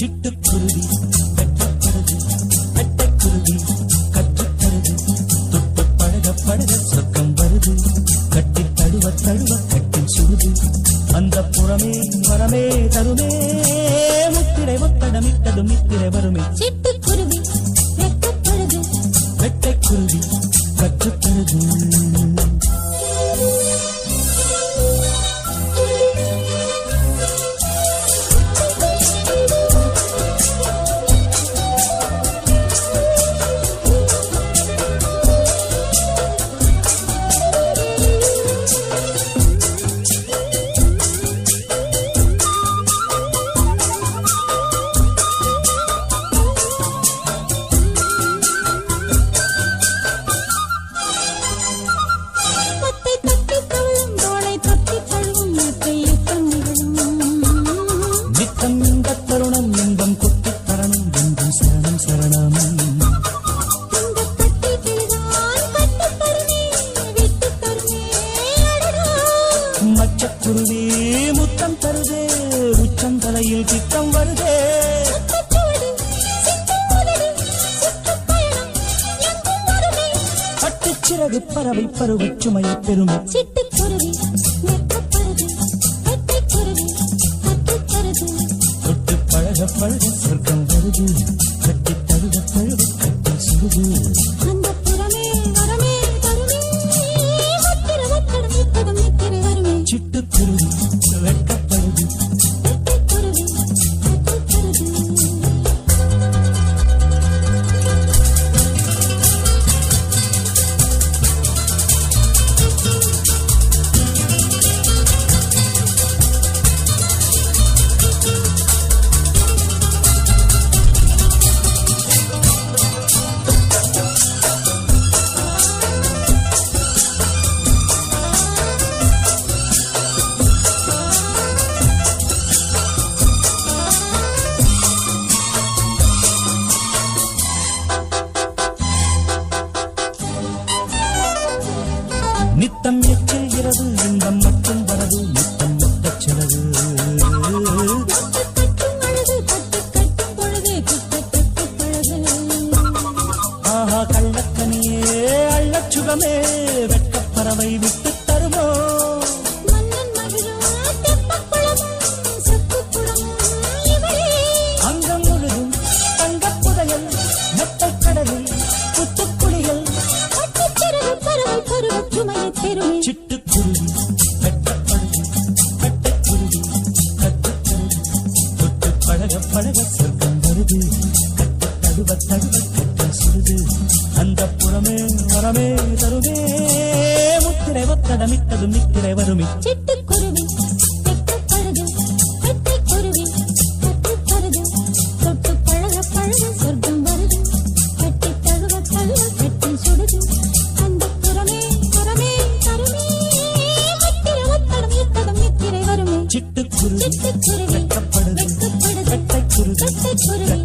சிட்டுக்குருவி வெட்டப்படுது, வெட்டைக்குருவி கற்றுத்தருது, தொட்டு பழக பழக சொர்க்கம் வருது, கட்டி தழுவ தழுவ கட்டி சுடுது, அந்த புறமே வரமே தருமே, முத்திரை ஒத்தடமிட்டது மித்திரை வருமே. சிட்டுக்குருவி வெட்டப்படுது, வெட்டைக்குருவி கற்றுத்தருது. மச்சக்குருவி முத்தம் தருதே, உச்சந்தலையில் பித்தம் வருதே, பட்டுச்சிறகு பறவை பருவச் சுமையை பெருமை. சிட்டுக்குருவி வெட்டப்படுது, வெட்டைக்குருவி கற்றுத்தருது, தொட்டு பழக பழக சொர்க்கம் வருது, கட்டி தழுவ தழுவ கட்டி சுடுது, அந்த புறமே வரமே தருமே, முத்திரை ஒத்தடமிட்டது மித்திரை வருமே. சிட்டுக்குருவி வெட்டப்படுது. வெட்டைக்குருவி கற்றுத்தருது. நித்தம் எச்சில் இரவு இன்பம் மட்டும் வரது, நித்தம் மொத்த செலவு ஆஹா கள்ளக்கனியே அள்ளச் சுகமே, வெட்கப்பறவை விட்டு தருமோ, அங்கம் முழுதும் தங்கப் புதையல், மெத்தைக் கடலில் புத்துக்குளியல், சிட்டுக்குருவி வெட்டப்படுது, வெட்டைக்குருவி கற்றுத்தருது, தொட்டு பழக பழக சொர்க்கம் வருது, கட்ட தழுவ தழுவ கட்ட சுடுது, அந்த புறமே வரமே தருமே, முத்திரை ஒத்தடமிட்டது மித்திரை வருமே. சிட்டுக்குருவி வெட்டப்படுது, வெட்டைக்குருவி கற்றுத்தருது, தொட்டு பழக பழக சொர்க்கம் வருது, கட்டி தழுவ தழுவ கட்டி சுடுது, அந்த புறமே வரமே தருமே, முத்திரை ஒத்தடமிட்டது மித்திரை வருமே. சிட்டுக்குருவி சிட்டுக்குருவி வெட்டப்படுது, வெட்டப்படுது, வெட்டைக்குருவி வெட்டைக்குருவி